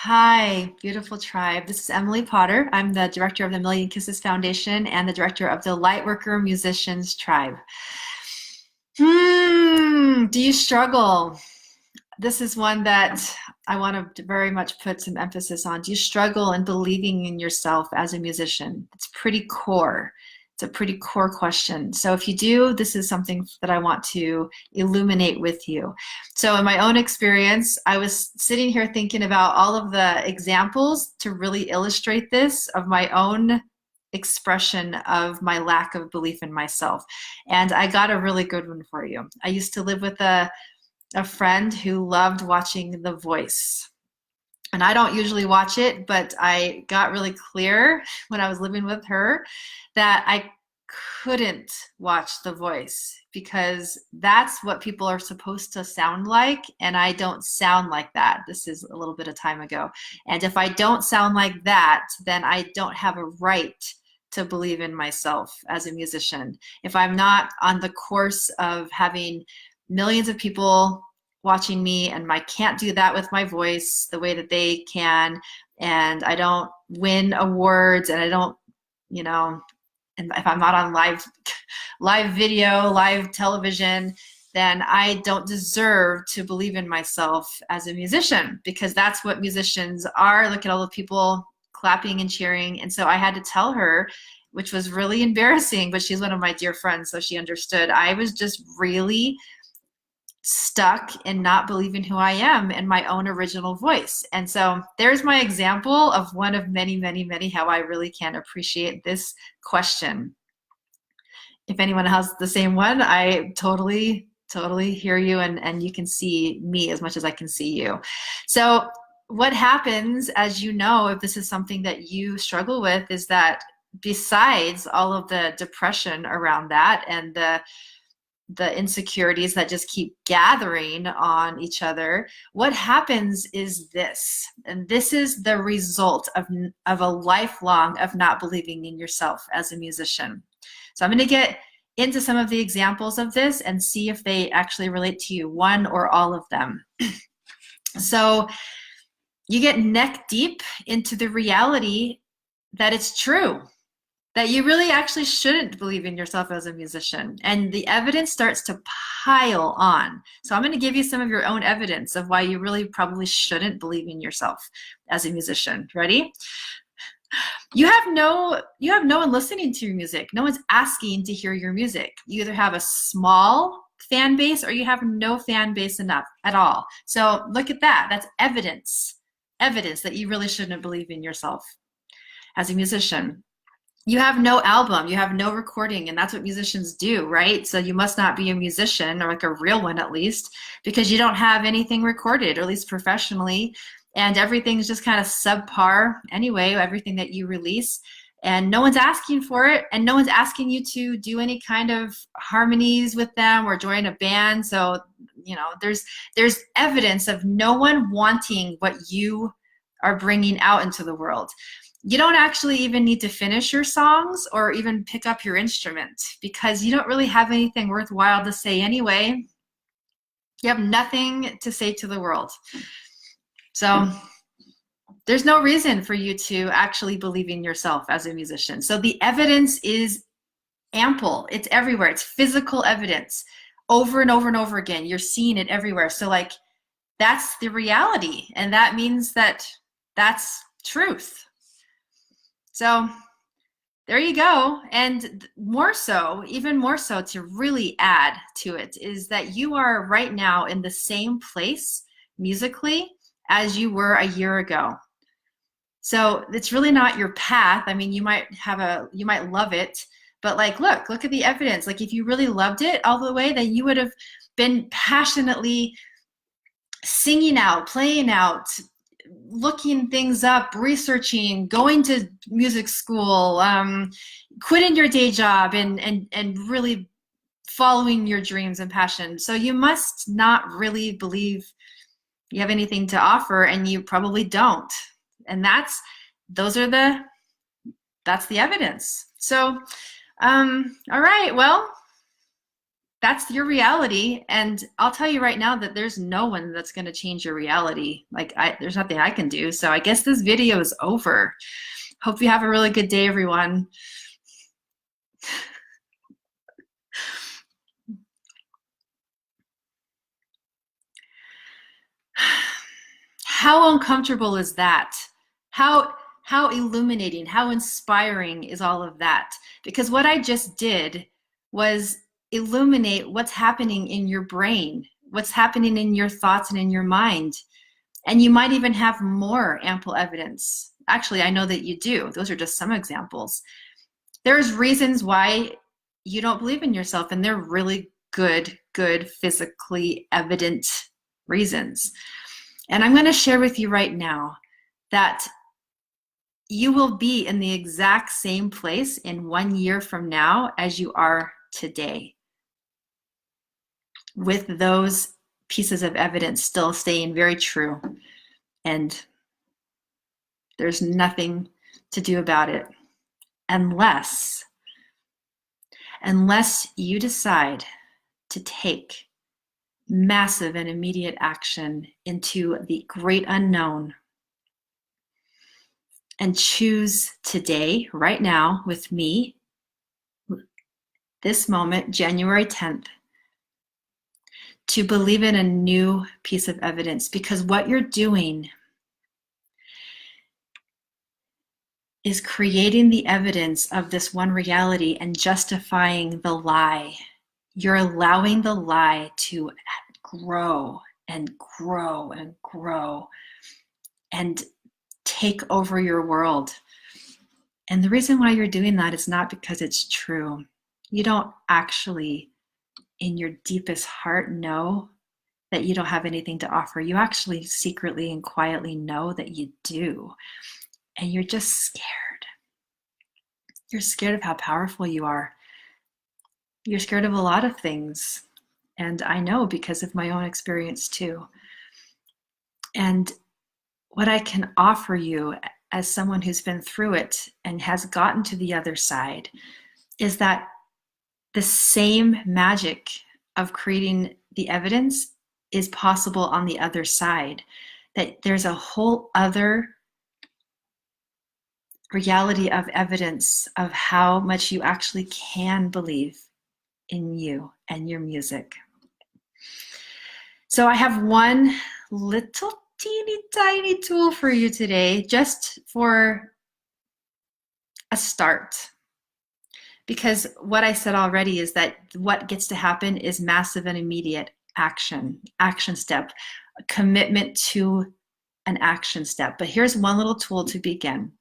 Hi, beautiful tribe. This is Emily Potter. I'm the director of the Million Kisses Foundation and the director of the Lightworker Musicians Tribe. Do you struggle? This is one that I want to very much put some emphasis on. Do you struggle in believing in yourself as a musician? It's pretty core. It's a pretty core question. So if you do, this is something that I want to illuminate with you. So in my own experience, I was sitting here thinking about all of the examples to really illustrate this of my own expression of my lack of belief in myself. And I got a really good one for you. I used to live with a friend who loved watching The Voice. And I don't usually watch it, but I got really clear when I was living with her that I couldn't watch The Voice because that's what people are supposed to sound like, and I don't sound like that. This is a little bit of time ago. And if I don't sound like that, then I don't have a right to believe in myself as a musician. If I'm not on the course of having millions of people watching me, and I can't do that with my voice the way that they can, and I don't win awards, and I don't, you know, and if I'm not on live video, live television, then I don't deserve to believe in myself as a musician, because that's what musicians are. Look at all the people clapping and cheering. And so I had to tell her, which was really embarrassing, but she's one of my dear friends, so she understood. I was just really stuck in not believing who I am in my own original voice. And so there's my example of one of many, many, many, how I really can appreciate this question. If anyone has the same one, I totally, totally hear you, and you can see me as much as I can see you. So what happens, as you know, if this is something that you struggle with, is that besides all of the depression around that and the insecurities that just keep gathering on each other, what happens is this, and this is the result of a lifelong of not believing in yourself as a musician. So I'm going to get into some of the examples of this and see if they actually relate to you, one or all of them. So you get neck deep into the reality that it's true, that you really actually shouldn't believe in yourself as a musician. And the evidence starts to pile on. So I'm going to give you some of your own evidence of why you really probably shouldn't believe in yourself as a musician. Ready? You have no one listening to your music. No one's asking to hear your music. You either have a small fan base or you have no fan base enough at all. So look at that. That's evidence that you really shouldn't believe in yourself as a musician. You have no album, you have no recording, and that's what musicians do, right? So you must not be a musician, or like a real one at least, because you don't have anything recorded, or at least professionally, and everything's just kind of subpar anyway, everything that you release, and no one's asking for it, and no one's asking you to do any kind of harmonies with them or join a band. So, you know, there's evidence of no one wanting what you are bringing out into the world. You don't actually even need to finish your songs or even pick up your instrument, because you don't really have anything worthwhile to say anyway. You have nothing to say to the world. So there's no reason for you to actually believe in yourself as a musician. So the evidence is ample. It's everywhere. It's physical evidence over and over and over again. You're seeing it everywhere. So like, that's the reality. And that means that that's truth. So there you go. And more so, even more so, to really add to it, is that you are right now in the same place musically as you were a year ago. So it's really not your path. I mean, you might love it, but like, look at the evidence. Like, if you really loved it all the way, then you would have been passionately singing out, playing out, looking things up, researching, going to music school, quitting your day job, and really following your dreams and passion. So you must not really believe you have anything to offer, and you probably don't. And that's the evidence. So all right, well, that's your reality. And I'll tell you right now that there's no one that's going to change your reality. Like there's nothing I can do. So I guess this video is over. Hope you have a really good day, everyone. How uncomfortable is that? How illuminating, how inspiring is all of that? Because what I just did was illuminate what's happening in your brain, what's happening in your thoughts and in your mind. And you might even have more ample evidence. Actually, I know that you do. Those are just some examples. There's reasons why you don't believe in yourself, and they're really good physically evident reasons. And I'm going to share with you right now that you will be in the exact same place in 1 year from now as you are today, with those pieces of evidence still staying very true. And there's nothing to do about it unless you decide to take massive and immediate action into the great unknown and choose today, right now, with me, this moment, January 10th, to believe in a new piece of evidence. Because what you're doing is creating the evidence of this one reality and justifying the lie. You're allowing the lie to grow and grow and grow and take over your world. And the reason why you're doing that is not because it's true. You don't actually, in your deepest heart, know that you don't have anything to offer. You actually secretly and quietly know that you do. And you're just scared. You're scared of how powerful you are. You're scared of a lot of things. And I know because of my own experience too. And what I can offer you as someone who's been through it and has gotten to the other side is that the same magic of creating the evidence is possible on the other side. That there's a whole other reality of evidence of how much you actually can believe in you and your music. So I have one little teeny tiny tool for you today, just for a start. Because what I said already is that what gets to happen is massive and immediate action step, a commitment to an action step. But here's one little tool to begin.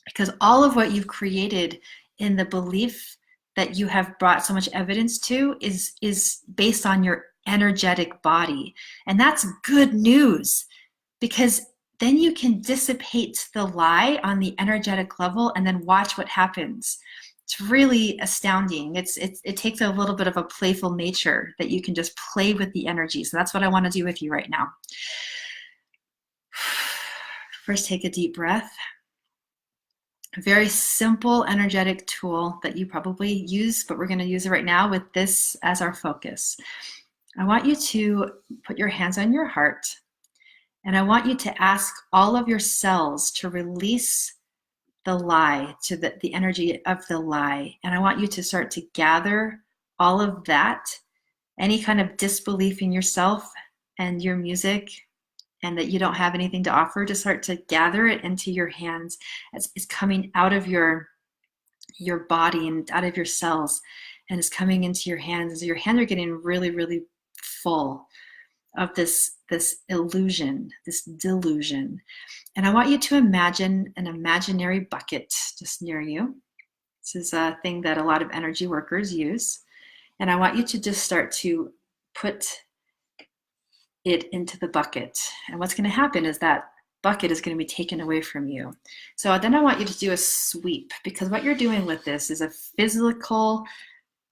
Because all of what you've created in the belief that you have brought so much evidence to is based on your energetic body. And that's good news, because then you can dissipate the lie on the energetic level and then watch what happens. It's really astounding. It takes a little bit of a playful nature that you can just play with the energy. So that's what I want to do with you right now. First, take a deep breath. A very simple energetic tool that you probably use, but we're going to use it right now with this as our focus. I want you to put your hands on your heart, and I want you to ask all of your cells to release the lie, to the energy of the lie. And I want you to start to gather all of that, any kind of disbelief in yourself and your music, and that you don't have anything to offer, to start to gather it into your hands as it's coming out of your body and out of your cells, and it's coming into your hands. As your hands are getting really, really full of this illusion, this delusion. And I want you to imagine an imaginary bucket just near you. This is a thing that a lot of energy workers use. And I want you to just start to put it into the bucket. And what's going to happen is that bucket is going to be taken away from you. So then I want you to do a sweep, because what you're doing with this is a physical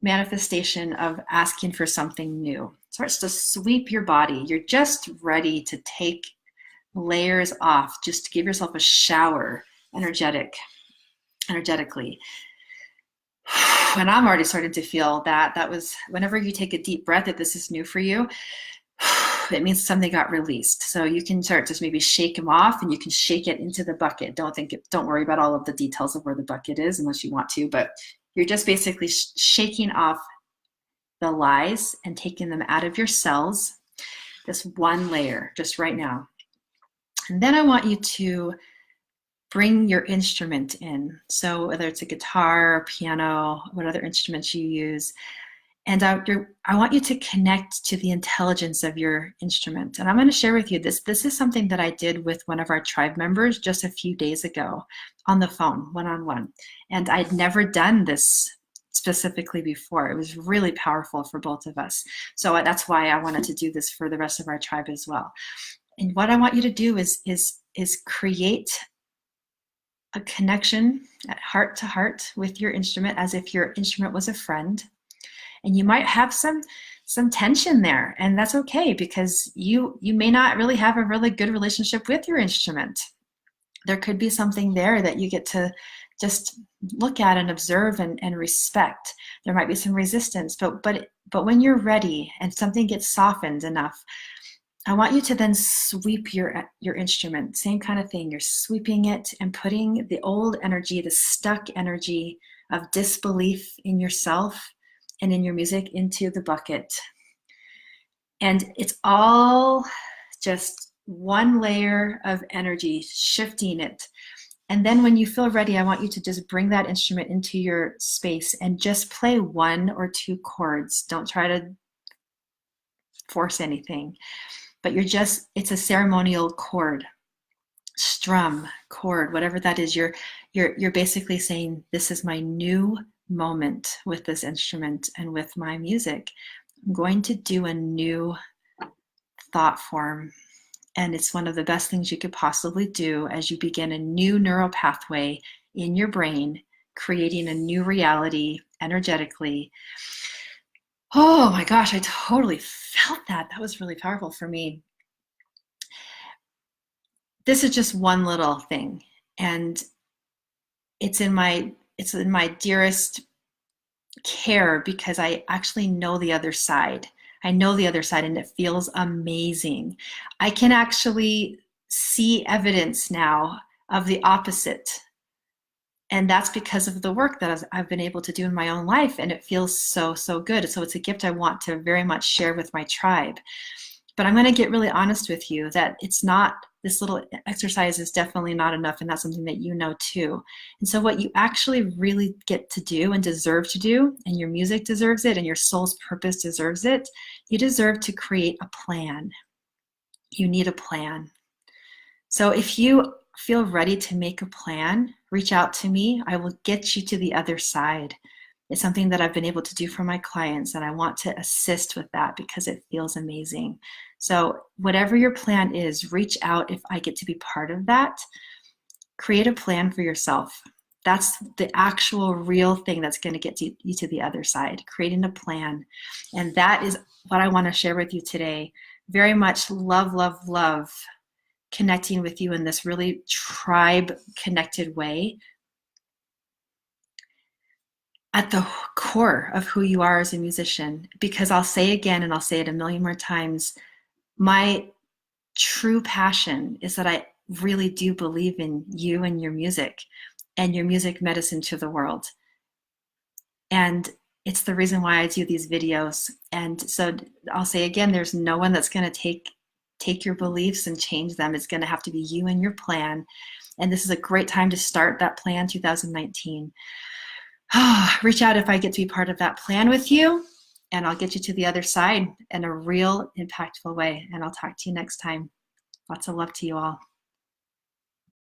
manifestation of asking for something new. It starts to sweep your body. You're just ready to take layers off, just to give yourself a shower energetically. And I'm already starting to feel that. That was whenever you take a deep breath, if this is new for you, it means something got released. So you can start to maybe shake them off, and you can shake it into the bucket. Don't worry about all of the details of where the bucket is unless you want to, but you're just basically shaking off the lies and taking them out of your cells. This one layer, just right now. And then I want you to bring your instrument in. So whether it's a guitar, or piano, what other instruments you use. And I want you to connect to the intelligence of your instrument. And I'm going to share with you this. This is something that I did with one of our tribe members just a few days ago on the phone, one-on-one. And I'd never done this specifically before. It was really powerful for both of us. So that's why I wanted to do this for the rest of our tribe as well. And what I want you to do is create a connection at heart to heart with your instrument, as if your instrument was a friend. And you might have some tension there, and that's okay, because you may not really have a really good relationship with your instrument. There could be something there that you get to just look at and observe and respect. There might be some resistance, but when you're ready and something gets softened enough, I want you to then sweep your instrument. Same kind of thing. You're sweeping it and putting the old energy, the stuck energy of disbelief in yourself and in your music into the bucket. And it's all just one layer of energy, shifting it. And then when you feel ready, I want you to just bring that instrument into your space and just play 1 or 2 chords. Don't try to force anything. But it's a ceremonial chord, strum, chord, whatever that is. You're basically saying, this is my new moment with this instrument and with my music. I'm going to do a new thought form. And it's one of the best things you could possibly do as you begin a new neural pathway in your brain, creating a new reality energetically. Oh my gosh, I totally felt that. That was really powerful for me. This is just one little thing, and it's in my dearest care, because I actually know the other side. I know the other side, and it feels amazing. I can actually see evidence now of the opposite. And that's because of the work that I've been able to do in my own life, and it feels so, so good. So it's a gift I want to very much share with my tribe. But I'm going to get really honest with you that it's not, this little exercise is definitely not enough, and that's something that you know too. And so what you actually really get to do and deserve to do, and your music deserves it, and your soul's purpose deserves it, you deserve to create a plan. You need a plan. So if you feel ready to make a plan, reach out to me. I will get you to the other side. It's something that I've been able to do for my clients, and I want to assist with that because it feels amazing. So whatever your plan is, reach out if I get to be part of that. Create a plan for yourself. That's the actual real thing that's going to get you to the other side, creating a plan. And that is what I want to share with you today. Very much love, love, love connecting with you in this really tribe connected way at the core of who you are as a musician. Because I'll say again, and I'll say it a million more times, my true passion is that I really do believe in you and your music medicine to the world. And it's the reason why I do these videos. And so I'll say again, there's no one that's going to take your beliefs and change them. It's going to have to be you and your plan. And this is a great time to start that plan, 2019. Reach out if I get to be part of that plan with you, and I'll get you to the other side in a real impactful way. And I'll talk to you next time. Lots of love to you all.